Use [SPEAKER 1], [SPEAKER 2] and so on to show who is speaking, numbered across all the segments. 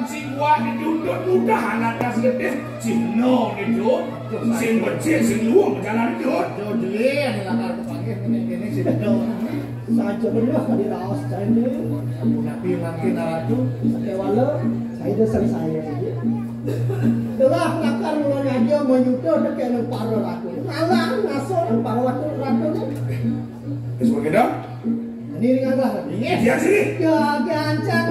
[SPEAKER 1] si kuat diundut mudahan ada segede cino itu sing becik sing luang jalan itu
[SPEAKER 2] Jodli yang lakar kepanggil ini si Dedo saja benar di raos saya ini tapi makin ratu sewala saya dah selesai itulah lakar mulanya aja menyudah dekat dengan para ratu malah ngasor para ratu
[SPEAKER 1] sebagai dah
[SPEAKER 2] ini ringanlah
[SPEAKER 1] dia sini
[SPEAKER 2] ya gancang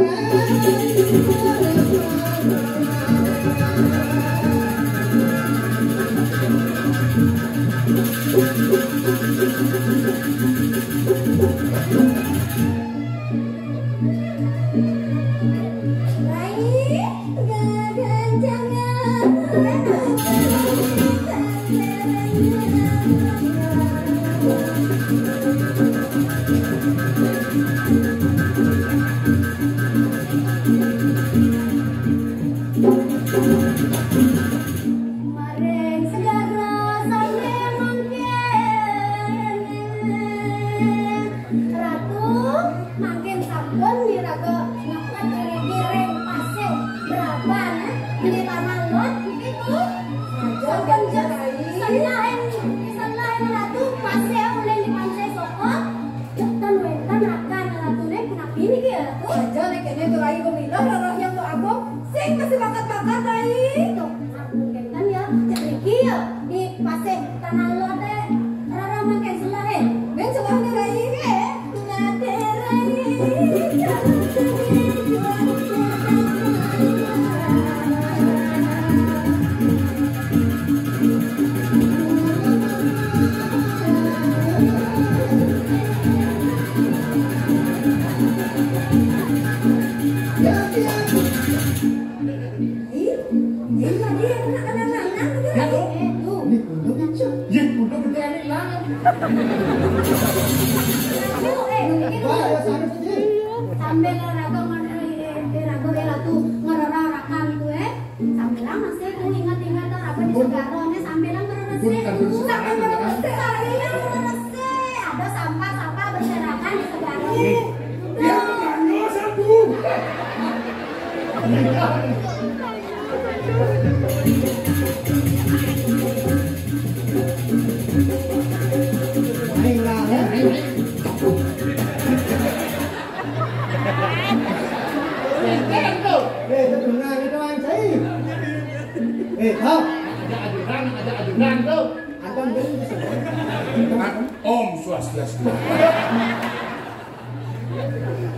[SPEAKER 1] Om Swastiastu.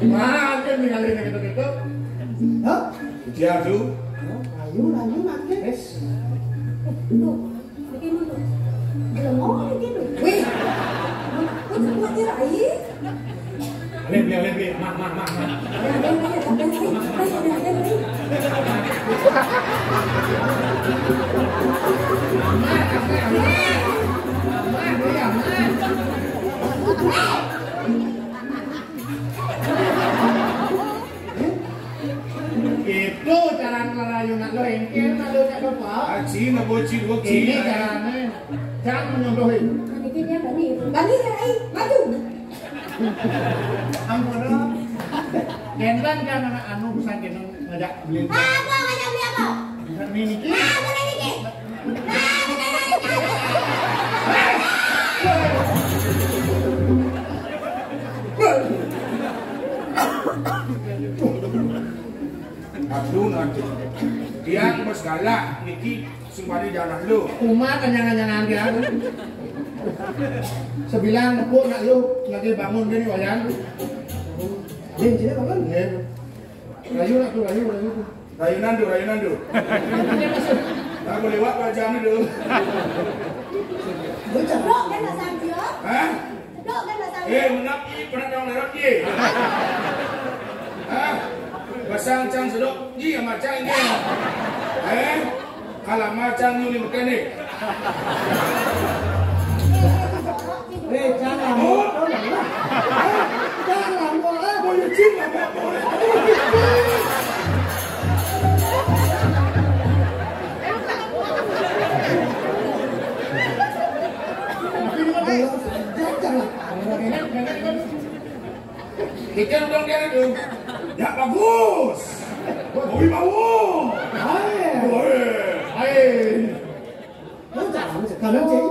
[SPEAKER 2] Mana kan ninggalin gitu-gitu? Hah?
[SPEAKER 1] Dia tuh.
[SPEAKER 2] Layu makin.
[SPEAKER 1] Yes.
[SPEAKER 3] Tuh, begini tuh. Belum mau begini.
[SPEAKER 2] Wih.
[SPEAKER 3] Udah mati rai.
[SPEAKER 1] Lebih, mah.
[SPEAKER 2] Itu cara ngelayunan lo engkel, malunya bapak.
[SPEAKER 1] Aci ngeboci dua
[SPEAKER 2] Ini caranya, jangan menyontohin.
[SPEAKER 3] Nanti dia bani rai, maju.
[SPEAKER 2] Ampun, Gendan kan anak anu bisa kena ngajak beli.
[SPEAKER 3] Apa ngajak beli apa?
[SPEAKER 2] Ini ki.
[SPEAKER 3] Mana ini?
[SPEAKER 1] Aduh nanti. Dia bos galak, Niki sembari jalan lu.
[SPEAKER 2] Umat kenyang-kenyangan dia. Sebilang nepuk nak lu lagi bangun gini wayan. Din sini bangun. Rayu nak tu rayu.
[SPEAKER 1] Rayunan du. Aku lewat wajah ni dulu.
[SPEAKER 3] Cedok kan nak sambil.
[SPEAKER 1] Hah?
[SPEAKER 3] Cedok kan nak sambil.
[SPEAKER 1] Menak ni pernah dong lewat ni. Hah? Pasang cang sedok ni macam ni. Kalau macam ni ni mekanik.
[SPEAKER 2] Jangan. Jangan
[SPEAKER 1] Boleh cinta boleh. Kita udah dia tu. Ya bagus. Kopi mau. Hai.
[SPEAKER 2] Kanan cik.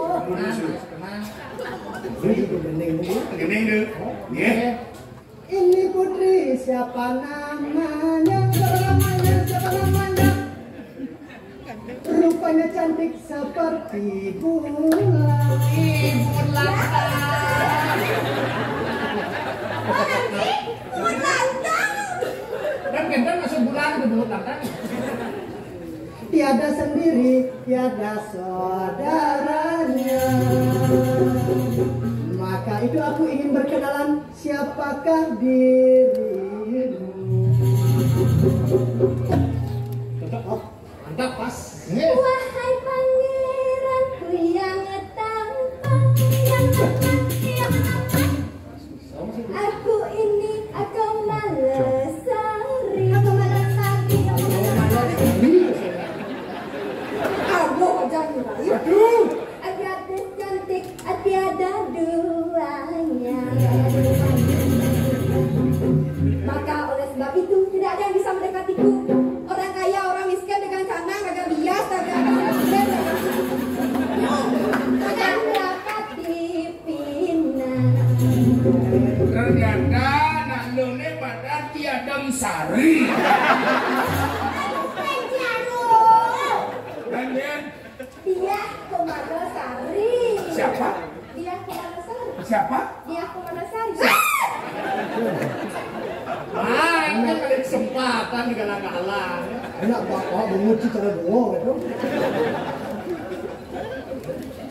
[SPEAKER 1] Gening deh. Nggih.
[SPEAKER 2] Ini putri siapa namanya? Siapa namanya? Rupanya cantik seperti bulan.
[SPEAKER 4] Dan gendeng masuk bulan ke bulan lantang.
[SPEAKER 2] Tiada sendiri, tiada saudaranya. Maka itu aku ingin berkenalan, siapakah dirimu?
[SPEAKER 4] Mantap pas.
[SPEAKER 3] Wahai pangeranku yang tampan, yang aku ini aku Malesari. Aku Malesari. Aku jangan rayu.
[SPEAKER 1] Aduh.
[SPEAKER 3] Gadis cantik, tiada duanya. Maka oleh sebab itu tidak ada yang bisa mendekatiku. Orang kaya, orang miskin dengan canang, agak bias, agak dapat dipinang.
[SPEAKER 1] Ternyata nak lone pada tiada sari. Dan
[SPEAKER 3] Dia Kumanasari.
[SPEAKER 1] siapa?
[SPEAKER 3] Dia Kumanasari.
[SPEAKER 1] Siapa?
[SPEAKER 3] Dia Kumanasari.
[SPEAKER 4] Ini kali kesempatan digala-gala.
[SPEAKER 2] Enak bapak menguji cara doang itu.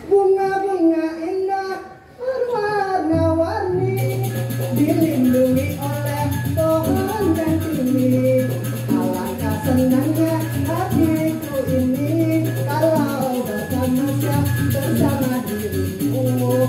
[SPEAKER 2] Bunga-bunga indah berwarna-warni dilindungi oleh pohon dan tinggi. Alangkah senangnya hatiku ini kalau bersama dirimu.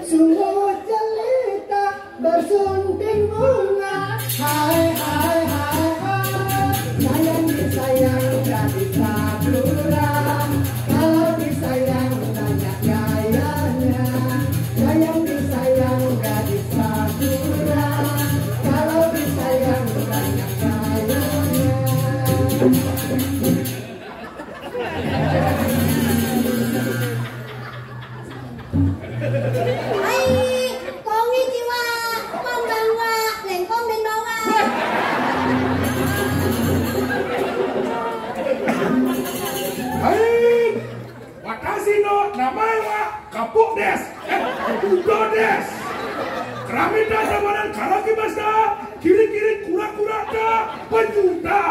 [SPEAKER 2] Sungguh jelita bersunting bunga. Hai hai hai hai, sayang disayang gadis sakura. Kalau disayang banyak gayanya. Sayang disayang gadis sakura. Kalau disayang banyak gayanya.
[SPEAKER 3] Hai, konnichiwa, konbanwa, lengkong dan bawah.
[SPEAKER 1] Hai, watashi no namae wa Kapuk desu. Udo desu. Kramita zamanan karakimashita. Kiri-kiri kura-kura ka penjuta.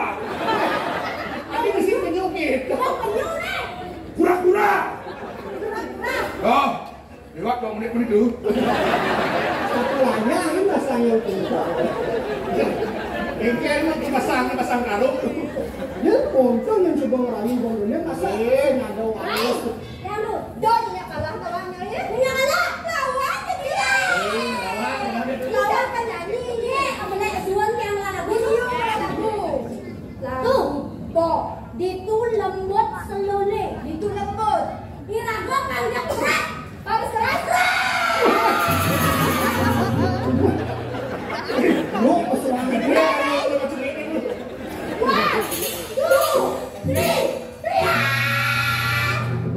[SPEAKER 4] Tadi mesti penyakit.
[SPEAKER 3] Oh, penyu nih.
[SPEAKER 1] Kura-kura.
[SPEAKER 3] Pura-pura.
[SPEAKER 1] Oh, lewat 2 menit dulu.
[SPEAKER 2] Sekolahnya ini masanya itu.
[SPEAKER 4] Engkel mah pasang karung.
[SPEAKER 2] Ya, untung yang coba ngerayu bangunnya masa ngado
[SPEAKER 3] Hai,
[SPEAKER 2] alas.
[SPEAKER 3] yang lu, don ya kalah kawannya ya. Punya kalah, kawan dia. Lawan kan nyanyi ye, apa nek suan yang lagu lagu. Lagu, bo, ditu lembut selone, ditu lembut. Ini ragu kan dia kerat, harus keras.
[SPEAKER 2] Lu keserangan dia.
[SPEAKER 3] 1, 2, 3,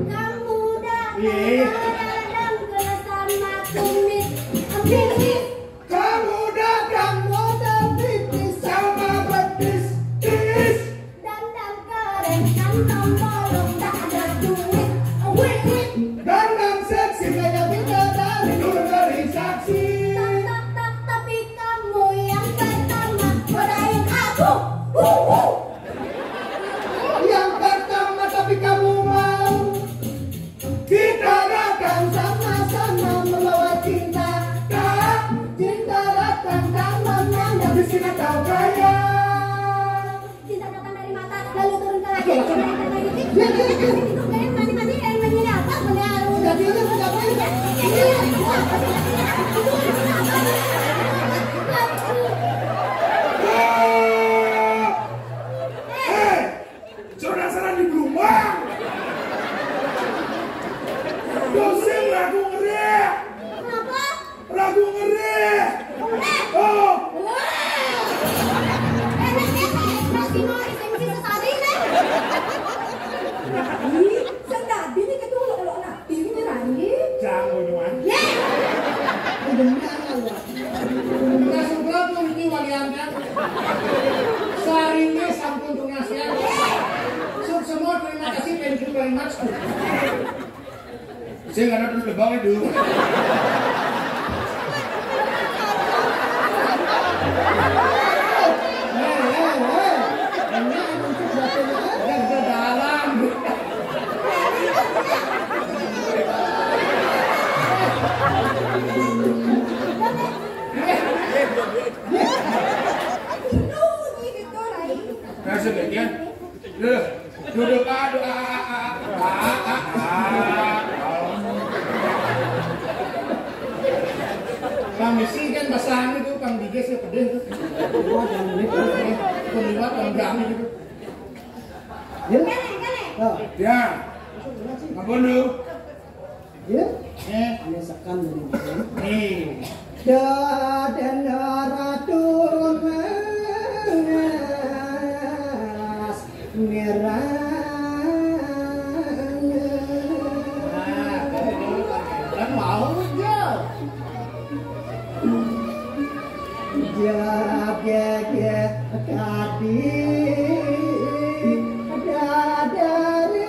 [SPEAKER 3] kamu datang bersama kumis ambil.
[SPEAKER 2] Kamu datang tipis sama betis.
[SPEAKER 3] Dandang keren, kantong bolong, tak ada duit. Wait, wait.
[SPEAKER 2] Dandan seksi kayak bidadari dari saksi.
[SPEAKER 3] Tak, tapi kamu yang pertama godain aku.
[SPEAKER 2] Yang pertama tapi kamu mau. Kita datang sama-sama membawa cinta.
[SPEAKER 4] Saringnya sampun donasian. Sur semua terima kasih, thank you very much.
[SPEAKER 1] Saya nggak ada dulu bawah itu. Kasih bagian. Duduk doa.
[SPEAKER 4] Kami sih kan basahan itu, kang diges ya pedih tuh. Pemliwat kang berani gitu.
[SPEAKER 1] Ya. Ampun lu.
[SPEAKER 2] Ya, biasakan dari
[SPEAKER 4] Nih.
[SPEAKER 2] dan ratun mas merah.
[SPEAKER 4] Dan mau aja.
[SPEAKER 2] Jaga kadi dadari.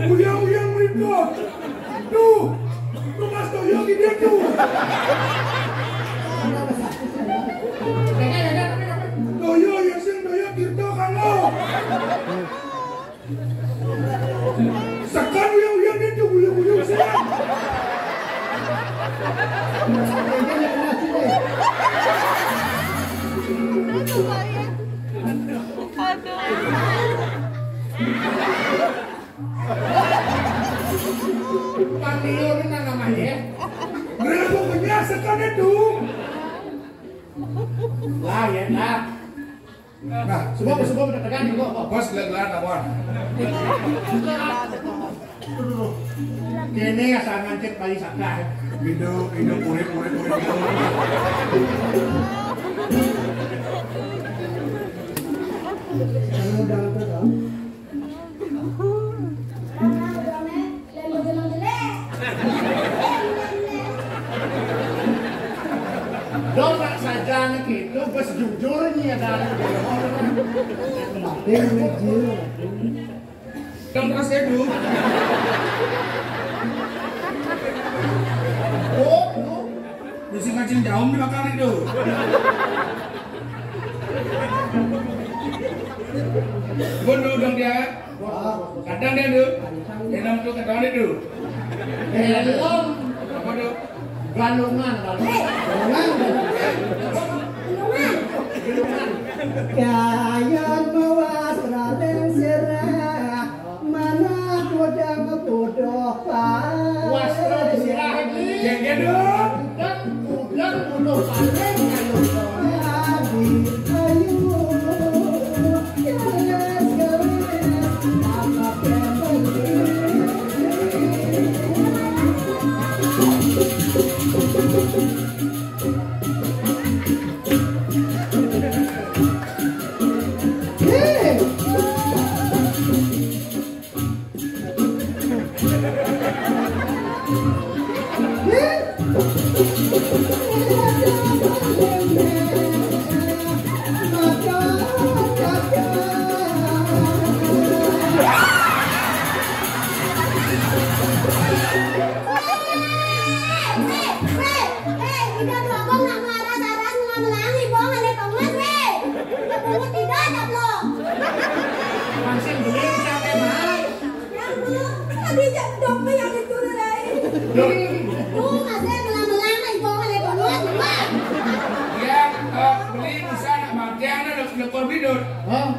[SPEAKER 1] Uyang Ringo. Tuh. Mas Toyo dia tuh. Toyo ya sing Toyo Tirto kalau. Sekarang uyang itu uyang sih.
[SPEAKER 4] Panggil ini namanya.
[SPEAKER 1] Mereka menyaksikan itu.
[SPEAKER 4] Lah ya nak.
[SPEAKER 1] Nah,
[SPEAKER 4] Semua bertekan juga kok.
[SPEAKER 1] bos gelar awal.
[SPEAKER 4] Ini asal ngancet bali sakar.
[SPEAKER 1] Hidup puri.
[SPEAKER 4] Dosa saja nih gitu, bos jujurnya dari
[SPEAKER 1] Dan terus itu.
[SPEAKER 4] Oh,
[SPEAKER 1] Mesti ngacin jauh di makan itu. Bunuh dong dia. Kadang dia tuh. Dia nama tuh kadang itu.
[SPEAKER 4] belum
[SPEAKER 1] Apa tuh?
[SPEAKER 4] galungan.
[SPEAKER 2] Kayan mawas raden serah mana kodang bodoh
[SPEAKER 4] Wasra disirahin
[SPEAKER 1] Dia dong.
[SPEAKER 4] udang bunuh panen ayo.
[SPEAKER 2] Ayu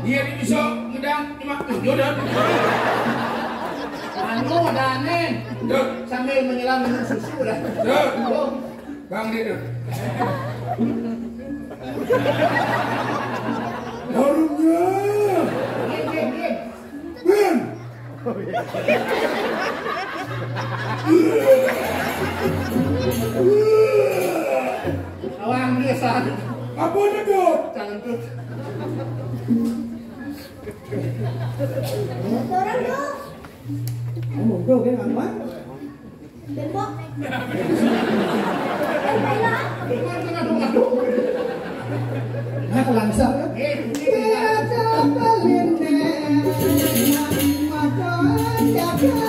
[SPEAKER 1] Dia bisa ngedang cuma jodoh.
[SPEAKER 4] Anu ada aneh. Sambil menyelam minum susu dah.
[SPEAKER 1] Bang dia. Harumnya. Ben.
[SPEAKER 4] Awang dia saat.
[SPEAKER 1] Apa dia tuh?
[SPEAKER 4] Jangan tuh.
[SPEAKER 3] Orang tuh.
[SPEAKER 2] Kamu udah kan apa?
[SPEAKER 3] Tembok.
[SPEAKER 2] Nah, langsung kan? Tiada pelindung, mata jaga.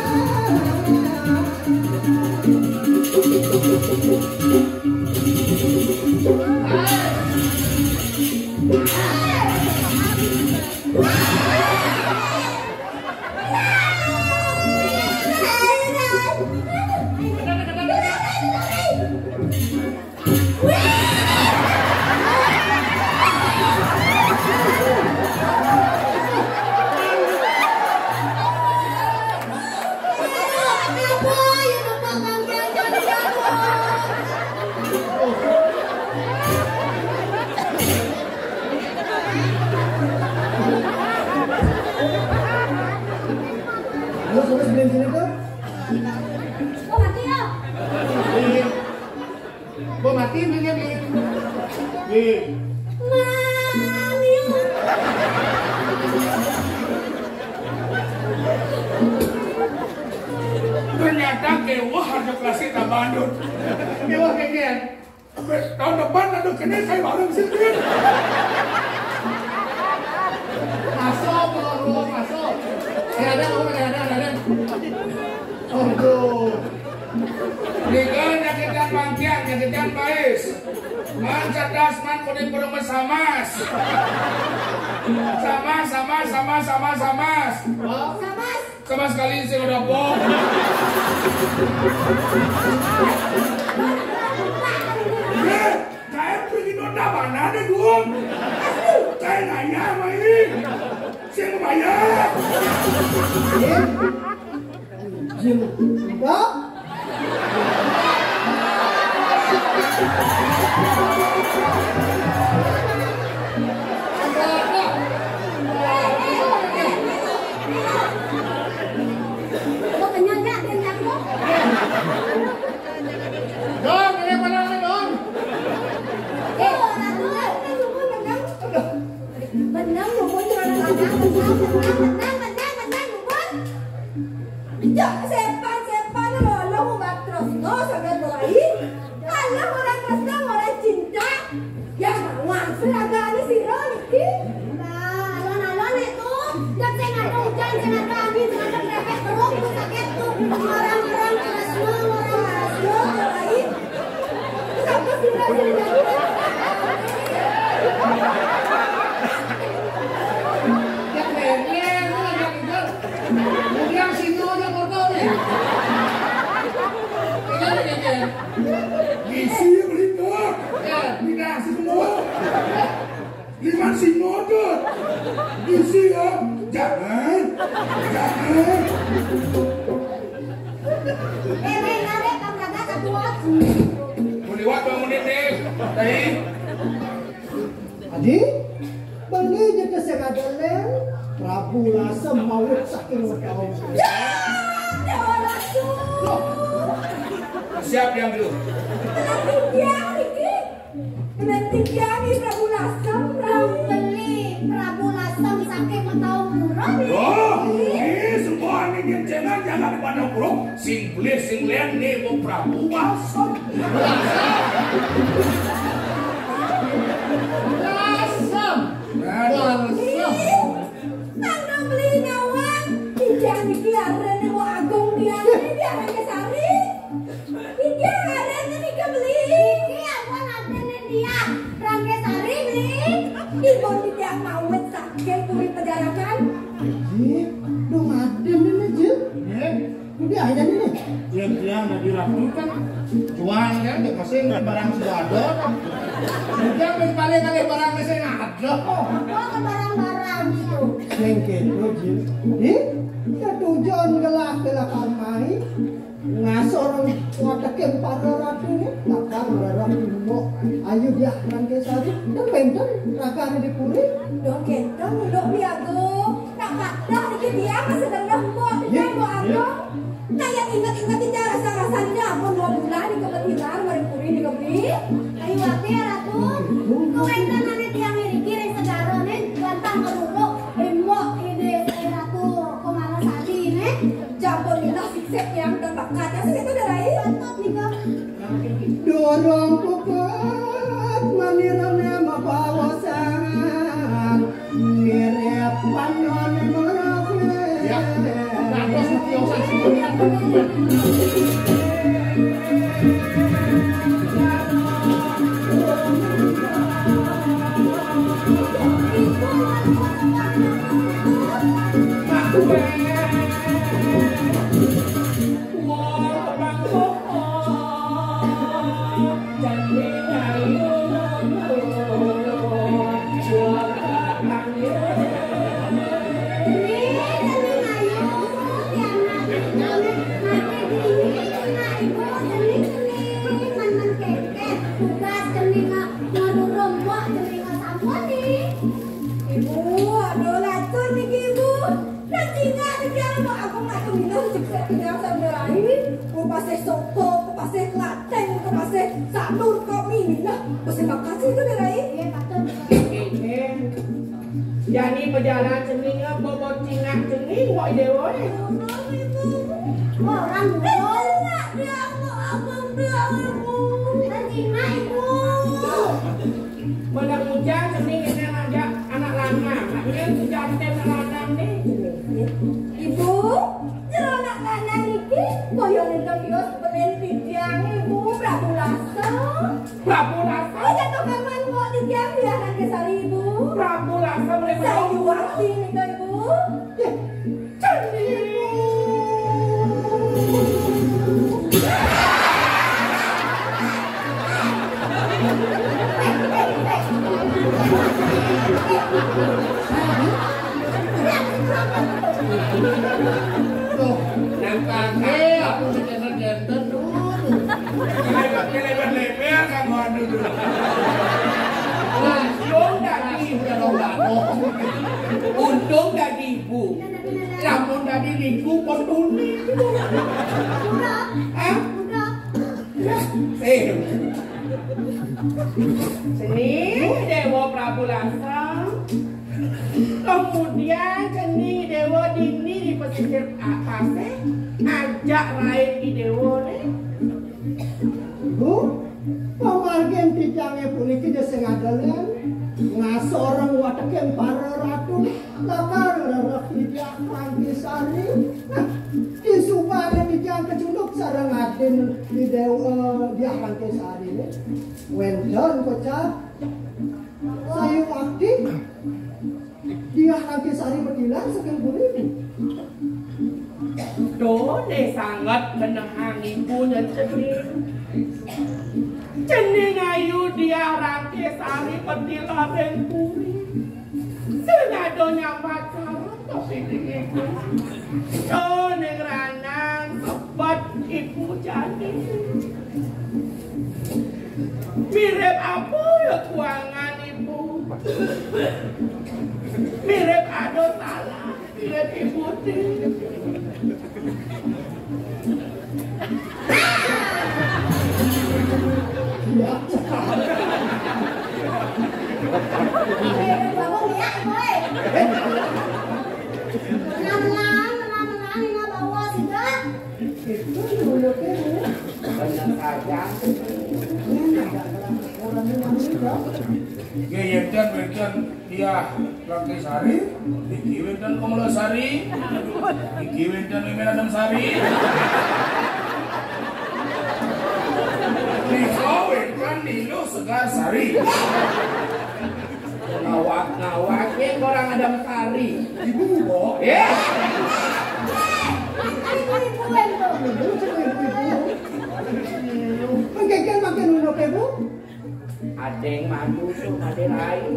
[SPEAKER 4] Bo mati minyak ni.
[SPEAKER 1] Ternyata kewah ada kelas kita bandut.
[SPEAKER 4] Kewah kengkian.
[SPEAKER 1] Tahun depan ada kena saya bareng sikit.
[SPEAKER 4] Masuk, bro, masuk. Ada. Oh, tuh.
[SPEAKER 1] Ligan nyakitan bangkian, nyakitan bais. Man cerdas, man kuning burung besamas. Sama.
[SPEAKER 4] Oh,
[SPEAKER 1] Sama sekali saya udah bohong. Saya pergi nonton mana deh gue? Saya nanya sama ini. Saya mau bayar.
[SPEAKER 2] Jim, enggak?
[SPEAKER 4] Dong, ini mana ni dong?
[SPEAKER 3] Benang rukun orang anak benang rukun. Jak sepan lo ubat terus no sampai doain. Kalau orang Kristen orang cinta, ya mawar seragam si Roni. Nah, alon itu, jak saya ada hujan, saya ada angin, saya ada berepet teruk, sakit tuh orang-orang Kristen orang doain. Sampai sini.
[SPEAKER 1] Isi melingkar. Tidak semua. Liman sinodot. Isi ya. Jangan.
[SPEAKER 3] Nare kamu kagak kebuat.
[SPEAKER 1] Mau lewat 2 menit deh. Tadi.
[SPEAKER 2] Adi, balik je ke Segadalen, Prabu Lasem maut saking bertahun.
[SPEAKER 1] Siap yang dulu.
[SPEAKER 3] Nanti ini Prabu Lasem, Prabu Lasem saking bertahun-tahun.
[SPEAKER 1] Oh, ini semua ini jangan mana bro sing beli sing lian nih mau Prabu Balsam.
[SPEAKER 4] Balsam.
[SPEAKER 3] Nang beli nyawang, tidak dikiaran yang mau agung dia Rangga Sari. Tidak ada nih beli. Iya, gua nanti dia Rangga Sari beli. Ibu tidak mau sakit kulit penjarakan.
[SPEAKER 2] Dong adem ini Jil. Udah aja nih.
[SPEAKER 4] Dia udah dirapikan. Cuan kan dia kasih barang sudah ada. Dia kali-kali barang masih ada.
[SPEAKER 3] Gua ke barang-barang gitu.
[SPEAKER 2] Sengket tuh Jil. Ya tujuan gelak-gelak kamai. Ngasorong watekin para ratunya. Takkan larang dulu. Ayo dia Rangga Sari. Dan benten rakanya dipuri.
[SPEAKER 3] Dong gendong dong biago. Tak patah dikit dia masih sedang mau dia mau agung. Kayak ingat-ingat dia rasa-rasanya pun 2 bulan di kebetilan mari puri di kebeli. Ayo ate ratu. Kuwentan ane tiang miriki reng segarone gantang kerulu. Emo ide ratu komala sadi ne. Jampur kita siksek yang terbakatnya sih itu darai. Mantap nih kak.
[SPEAKER 2] Dorong kukat manirane mabawasan mirip panon merokne.
[SPEAKER 4] Ya, terus mutiosan semuanya.
[SPEAKER 5] Jadi perjalanan cening bobot cingak cening woi dewa.
[SPEAKER 3] Orang enak dia mau abang dia ibu. Cingak ibu.
[SPEAKER 5] Benar hujan cening ini ngajak anak lanang. Naknya hujan tem lanang nih.
[SPEAKER 3] Ibu, jero anak lanang iki koyo ning kios belen tiang ibu Prabu Lasa.
[SPEAKER 5] Prabu Lasa.
[SPEAKER 3] Oh, jatuh kaman kok tiang dia Rangga Sari ibu.
[SPEAKER 5] Prabu Lasa boleh
[SPEAKER 3] Saya waktu ini kok ibu.
[SPEAKER 5] cening.
[SPEAKER 4] Tuh, nampaknya aku ngejenter-jenter dulu.
[SPEAKER 1] Lebar-lebar kan gua dulu.
[SPEAKER 5] Untung dari
[SPEAKER 4] Udah dong.
[SPEAKER 5] untung dari ibu. Lamun dari ibu ponduli.
[SPEAKER 3] Udah,
[SPEAKER 5] Hah?
[SPEAKER 3] udah.
[SPEAKER 5] Seni Dewa Prabu Lasa. Kemudian Seni Dewa Dini di pesisir atasnya ajak lain di Dewa nih.
[SPEAKER 2] Bu, pamargen tijange puniki de sing adalen ngasorong watekin para ratu lakar rerek tidak Rangga Sari. Di supane tijang kecunduk sareng aden di dia Rangga Sari ne. Wendon kocak sayu aktif dia Rangga Sari berdilan saking puniki.
[SPEAKER 5] Done sangat menenangi punya cening. Cening ayu dia Rangga Sari petilaran puri. Senadonya pacaran tapi itu. Done ranang sebat ibu jadi. Mirip apa ya kuangan ibu? Mirip ada salah, mirip ibu
[SPEAKER 3] Bapak lihat, boy. Tenang-tenang, ini bawa sih,
[SPEAKER 2] begitu dulu kan.
[SPEAKER 5] Benar saja.
[SPEAKER 2] Orang yang meninggal.
[SPEAKER 1] Geyetan wetan dia laki sari, iki wetan Komala Sari, iki wetan Medan Sari. Nikah wetan Nilo Segar Sari.
[SPEAKER 5] Ngawak yang orang Adam Sari.
[SPEAKER 1] Ibu kok?
[SPEAKER 5] Ya.
[SPEAKER 2] Menggeger makan ulo kebu.
[SPEAKER 5] Ada yang madu tuh, ada lain.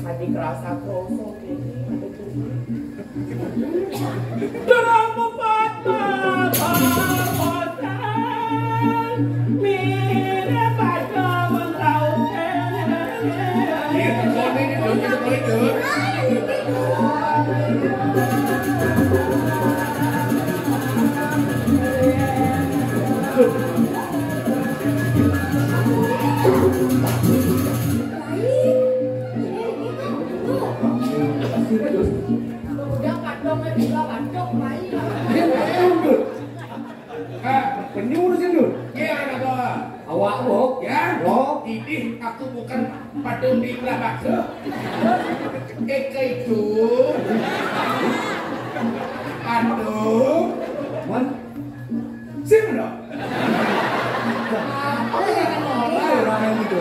[SPEAKER 5] Ada kerasa krosok ini. Drama patah pamotan, mirip pada mengraukan.
[SPEAKER 1] Ini kok ini donya itu.
[SPEAKER 5] Ini urusin dulu.
[SPEAKER 1] Ya ada.
[SPEAKER 5] Awak bok,
[SPEAKER 1] Ya,
[SPEAKER 5] bok.
[SPEAKER 1] ini aku bukan padung di belakang. Eka itu. Aduh.
[SPEAKER 5] Man,
[SPEAKER 1] Siapa dong?
[SPEAKER 5] orang yang itu.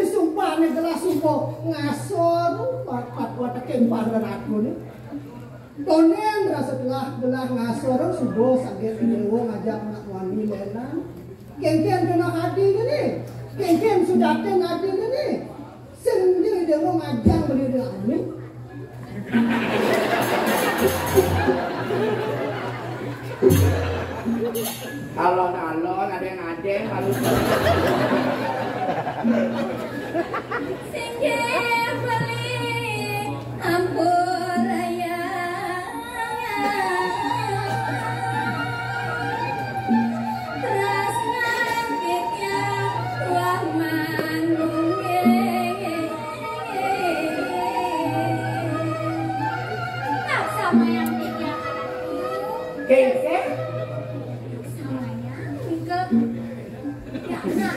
[SPEAKER 2] Sumpah ane gelas supo ngasor pat watak kempar dan aku nih. Tonen rasa gelah ngasor subo saged dewo ngajak anak wani lenan. Kengken kena hadir nih. Kengken sudah ten hadir nih. Sendiri dewo ngajak beli ane.
[SPEAKER 5] Alon-alon ada yang lalu
[SPEAKER 3] Singge beli ampuraya Rasna kitnya Rahman sama yang kitnya
[SPEAKER 5] Kengke
[SPEAKER 3] sama yang ke ya anak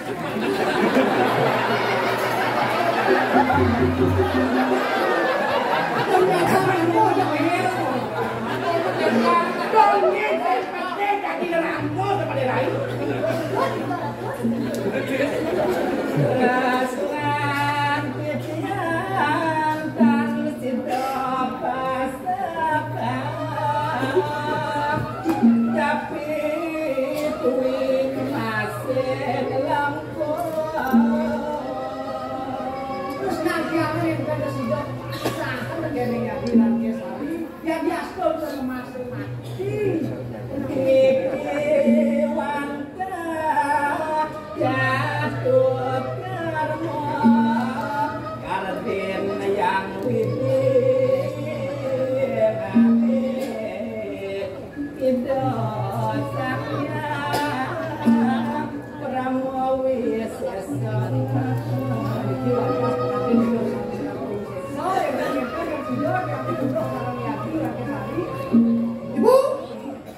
[SPEAKER 3] Ibu,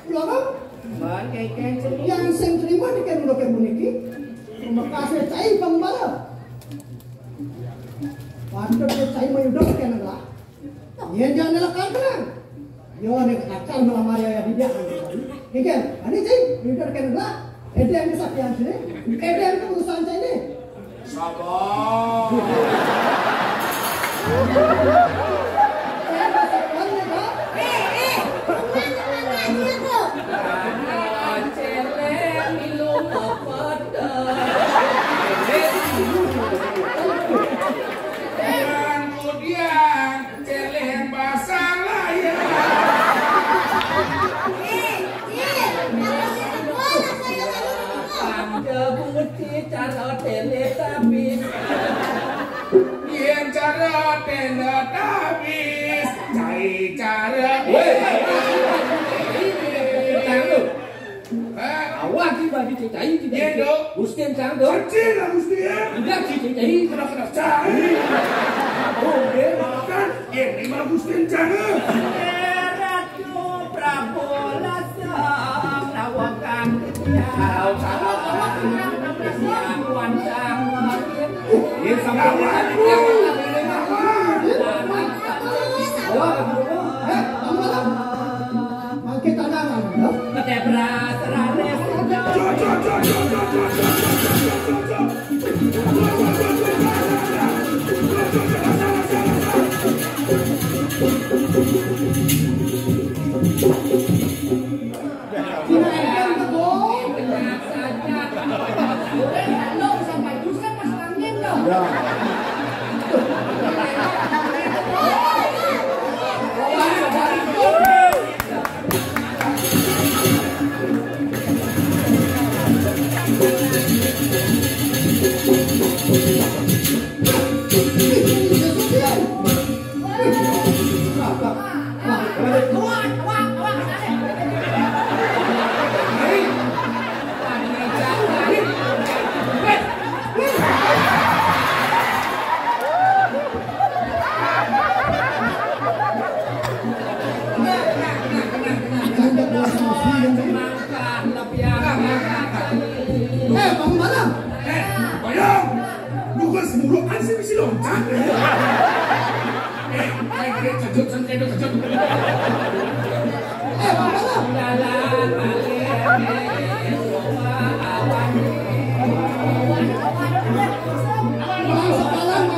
[SPEAKER 3] pulang yang sing terima di kemudok kemuniki, terima kasih cai pembala. Waktu cai mayudok kena lah, dia jangan lakukan. Yo nih kacau melamar ya di dia. Ikan, ani cai mayudok kena lah. Ada yang kesakian sini, ada yang keputusan cai ini.
[SPEAKER 1] Sabar. Kemudian celeng basah layar. Yen cara tenda habis, cai cara.
[SPEAKER 5] Awak di bagi cai di
[SPEAKER 1] Yendo.
[SPEAKER 5] Gusten sang do.
[SPEAKER 1] Cacing lah Gusti ya.
[SPEAKER 5] Enggak cai.
[SPEAKER 1] Kena cai. Oh, kan ini mah Gusti jangan.
[SPEAKER 5] Ratu Prabu Lasam nawakan dia. Wan sama
[SPEAKER 1] Ini sama
[SPEAKER 2] Makin tangan,
[SPEAKER 5] Kete beras ranes.
[SPEAKER 2] dinaikkan ke bawah.
[SPEAKER 3] lo sampai dusun masuk angin dong
[SPEAKER 2] Bang Malam.
[SPEAKER 1] Bayang, bukan semulukan sih bisa loncat. Kayak kejut, kejut.
[SPEAKER 2] Bang Malam. Bang Sekalang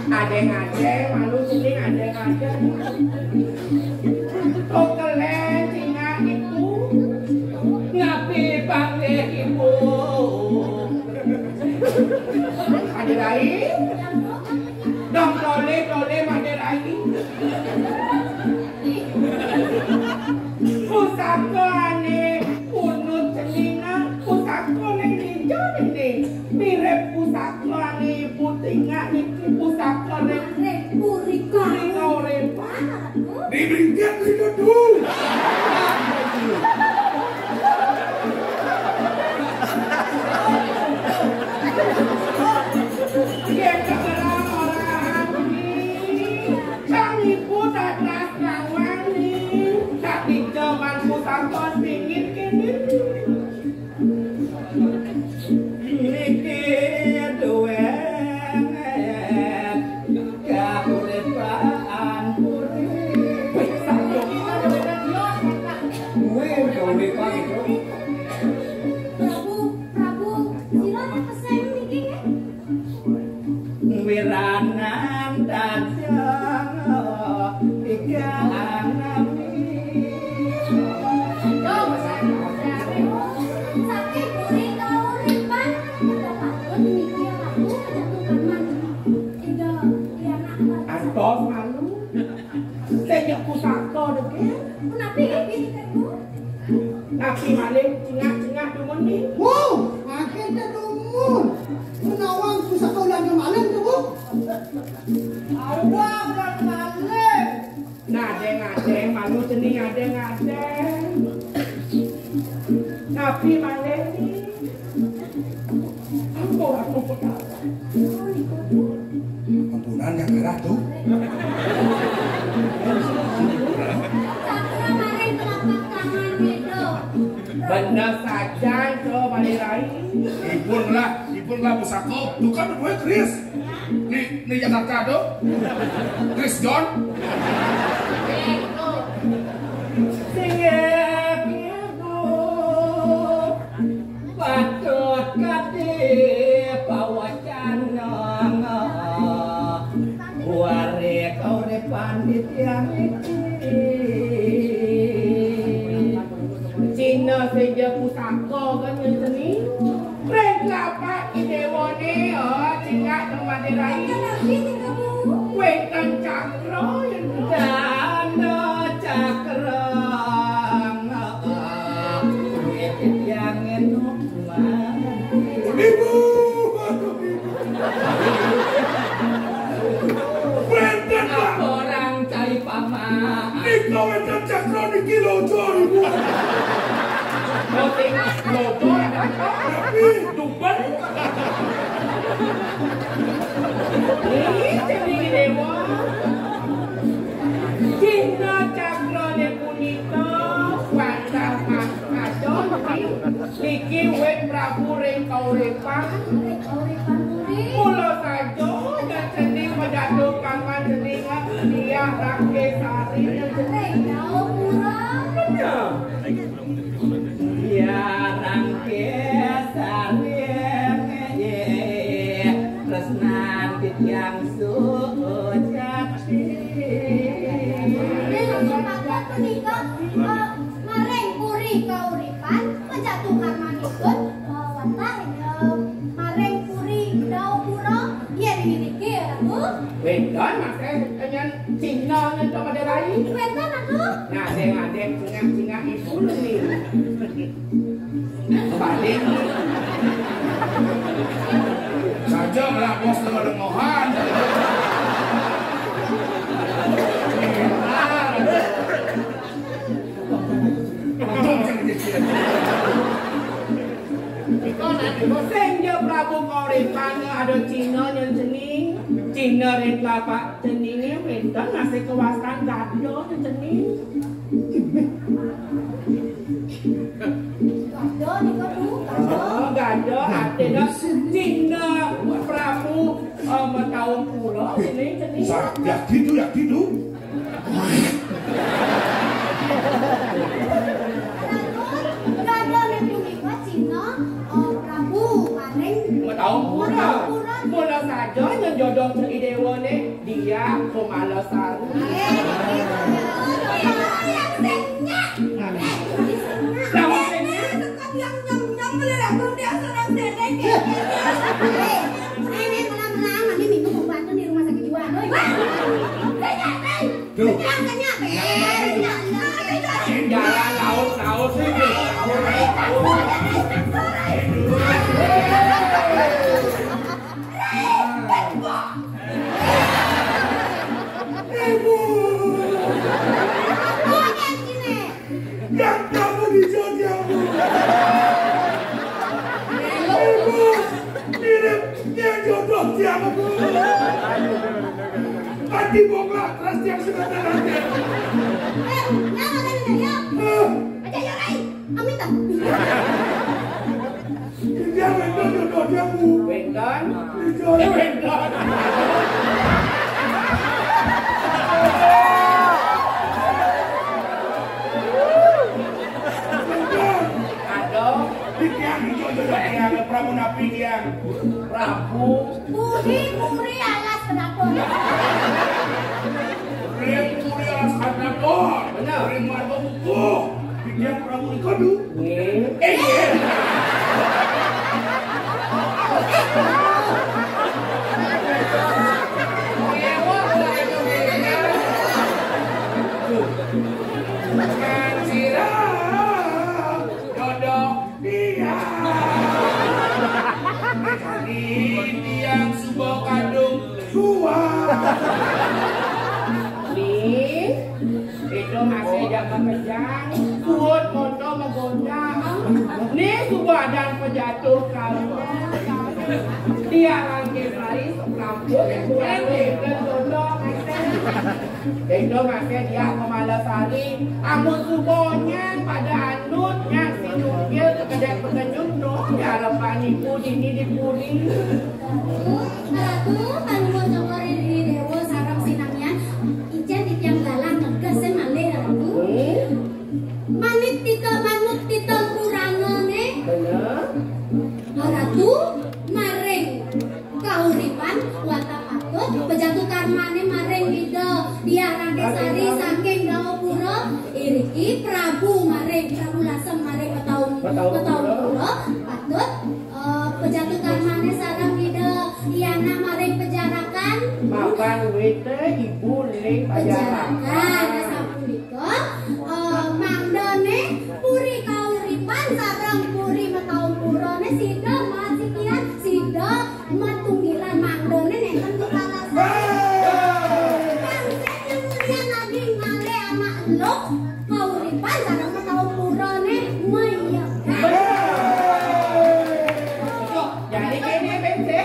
[SPEAKER 5] Adeng-adeng, malu celing adeng-adeng. Oh kalian tinggal ibu, ngapi panggil ibu. Ada lain? Dong tole ada lain. Pusaka ane unut celina, pusaka ane hijau ini. Mirip pusaka ane putinga iki pusaka ane
[SPEAKER 3] Purika.
[SPEAKER 5] Repa.
[SPEAKER 1] Diberikan itu dulu.
[SPEAKER 5] Dia kegeran orang ini. Sang ibu tak kawan ini. Tak dijaman pusaka pingin kini. Niki dueng kauripaan puri. Wih, satu. Kauripaan itu.
[SPEAKER 3] Prabu, silahkan pesen niki ya.
[SPEAKER 5] Wiranan dajang tiga anami.
[SPEAKER 3] Sakti puri kauripan, patut mikir aku kejatuhan mana. Ida, dia nak
[SPEAKER 5] Antos malu. Sejak pusaka deke.
[SPEAKER 3] kenapa ya pilih kamu?
[SPEAKER 5] Tapi maling cingak-cingak dumun ni.
[SPEAKER 2] Wow, makin terumur. Menawang pusaka ulang kemarin tuh, Bu.
[SPEAKER 5] Awak ulang maling. Adeng-adeng malu cening adeng-adeng. Tapi maling ni. Aku perkara.
[SPEAKER 1] Ampunan yang merah tuh.
[SPEAKER 3] Sakura maring telapak tangan bedo.
[SPEAKER 5] Benar saja itu Malirai.
[SPEAKER 1] Ipun lah pusaka. Tuh kan gue Chris. Di Jakarta tuh. Chris John.
[SPEAKER 5] Singap ibu patut kati pawacana wari kau depan di tiang iki Cina saja pusaka kan seni mereka pak idewone tinggal tempat dirai wetan cakro dana cakro yang enok
[SPEAKER 1] Ibu. Benten lah.
[SPEAKER 5] orang cari paman
[SPEAKER 1] Iko wetan cakro di kilo jor ibu.
[SPEAKER 5] mau tengok logo
[SPEAKER 1] Tapi tuban.
[SPEAKER 5] ini jadi dewa Cina cakro de punito wanda macon niki wet Prabu Rengkau Repan Pulau saja dan cening menjatuhkan majeningan dia rakyat sari dan cening benar dia rakyat sari resnan yang sujati
[SPEAKER 3] Maring puri kauripan menjatuhkan manikun wantah
[SPEAKER 5] Bendan mas dengan Cina yang sama dia lain.
[SPEAKER 3] Bendan aku.
[SPEAKER 5] Nah, adek cingak itu nih. Balik.
[SPEAKER 1] Saja malah bos dengan lengohan.
[SPEAKER 5] Senja Prabu Koripan ada Cina yang cening, Cina red bapak ceningnya bendan ngasih kewasan gado yang cening.
[SPEAKER 3] Gado nih kau
[SPEAKER 5] Oh, gado ada Cina Prabu tahun pura ini cening.
[SPEAKER 1] Ya gitu.
[SPEAKER 3] Gado nih punika Cina Prabu maring
[SPEAKER 5] Tahun pura. Mula saja yang jodoh ceri dewa nih dia pemalasan. Nama senya
[SPEAKER 3] yang melihat dia sedang sedek. Ini malam-malam ini minggu pembantu di rumah sakit jiwa.
[SPEAKER 5] jalan laut sih.
[SPEAKER 1] Yang kamu dijodohmu. Mirip yang jodoh siapa bu? Tadi bongkar terus yang sudah terjadi. Dia Wendon jodoh diamu.
[SPEAKER 5] Wendon.
[SPEAKER 1] Wendon. Prabu Napi yang Prabu
[SPEAKER 3] Muri alas penakut.
[SPEAKER 1] Muri alas penakut.
[SPEAKER 5] Benar.
[SPEAKER 1] Muri marba buku. Dia Prabu Nikodu. Yang subuh kandung tua.
[SPEAKER 5] Nih, itu masih jangan kejang. Kuat moto menggoncang. Nih subuh dan pejatuh kalungnya. Dia langkah lari sekampung. Kuat dan dodong. Itu masih dia kemalasari. Amun subuhnya pada anutnya si nukil kekedai pekenyut dong. Ya lepas nipu dini dipuri.
[SPEAKER 3] Ratu panggul cokore di dewa sarang sinangnya ijen titiang galang tegasen malih ratu. Manut tita kurangane.
[SPEAKER 5] Bener.
[SPEAKER 3] Ratu maring kauripan wata patut pejatu karmane maring ida diarang desari saking Gawapura iriki Prabu maring Prabu Lasem maring petaun pura patut pejatu karmane sarang ida Iyana maring penjarakan
[SPEAKER 5] Makan wete ibu ling
[SPEAKER 3] penjarakan sapunika mangdane puri kauripan sareng puri metaun purane sida masikian sida matunggilan mangdane nenten kekalasan kang sing naging male anak elok kauripan sareng metaun purane mayak.
[SPEAKER 5] Jadi kayaknya bente.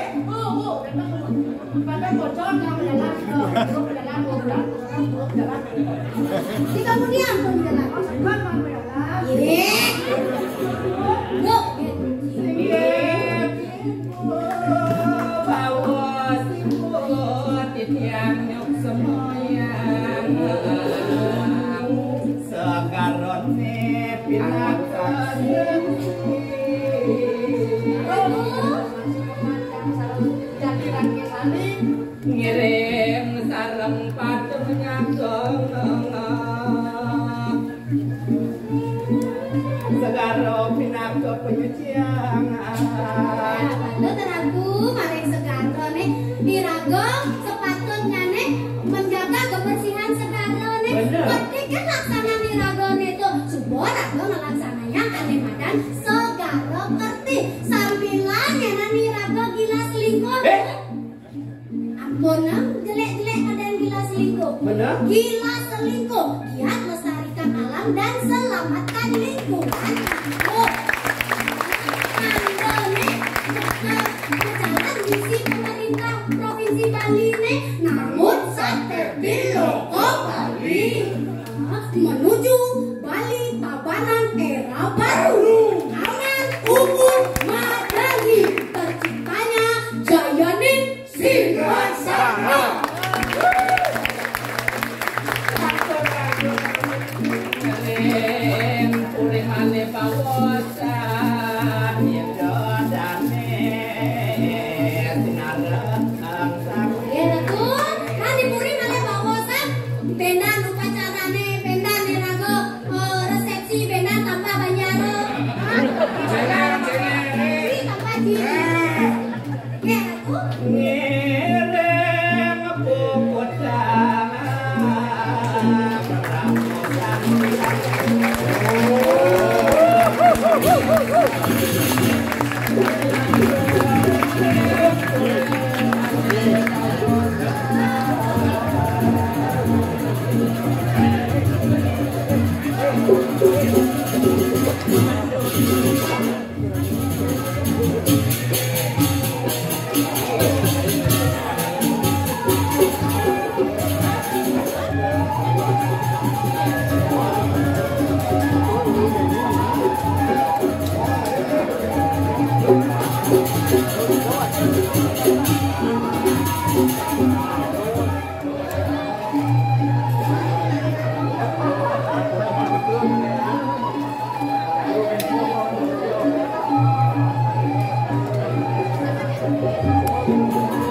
[SPEAKER 3] Pada bocor yang mendalam, di kemudian penjalan,
[SPEAKER 5] Bawa sibut titiang nyok semoyang segaron pinakan ngirim sareng patung nyagong segaro pinaka penyucian
[SPEAKER 3] Lalu teraku maring segarone diragong sepatutnya isi pemerintah provinsi Bali nih, namun sampai Biloko Bali menuju Bali Tabanan era baru. Aman Umum Madani terciptanya Jayaning Singhasana.
[SPEAKER 5] Purihane pawosa Indo dane Sinarang sang
[SPEAKER 3] Ya Ratu, kan dipuri male bawosan bendan upacarane, bendan dirago resepsi, bendan tanpa banyaro. Ini tanpa di. Ya Ratu.
[SPEAKER 5] Ngereng puputang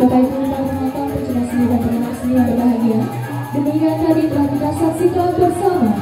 [SPEAKER 6] Bapak Ibu dan penonton pencinta seni dan pengenal seni yang berbahagia, demikian tadi telah kita saksikan bersama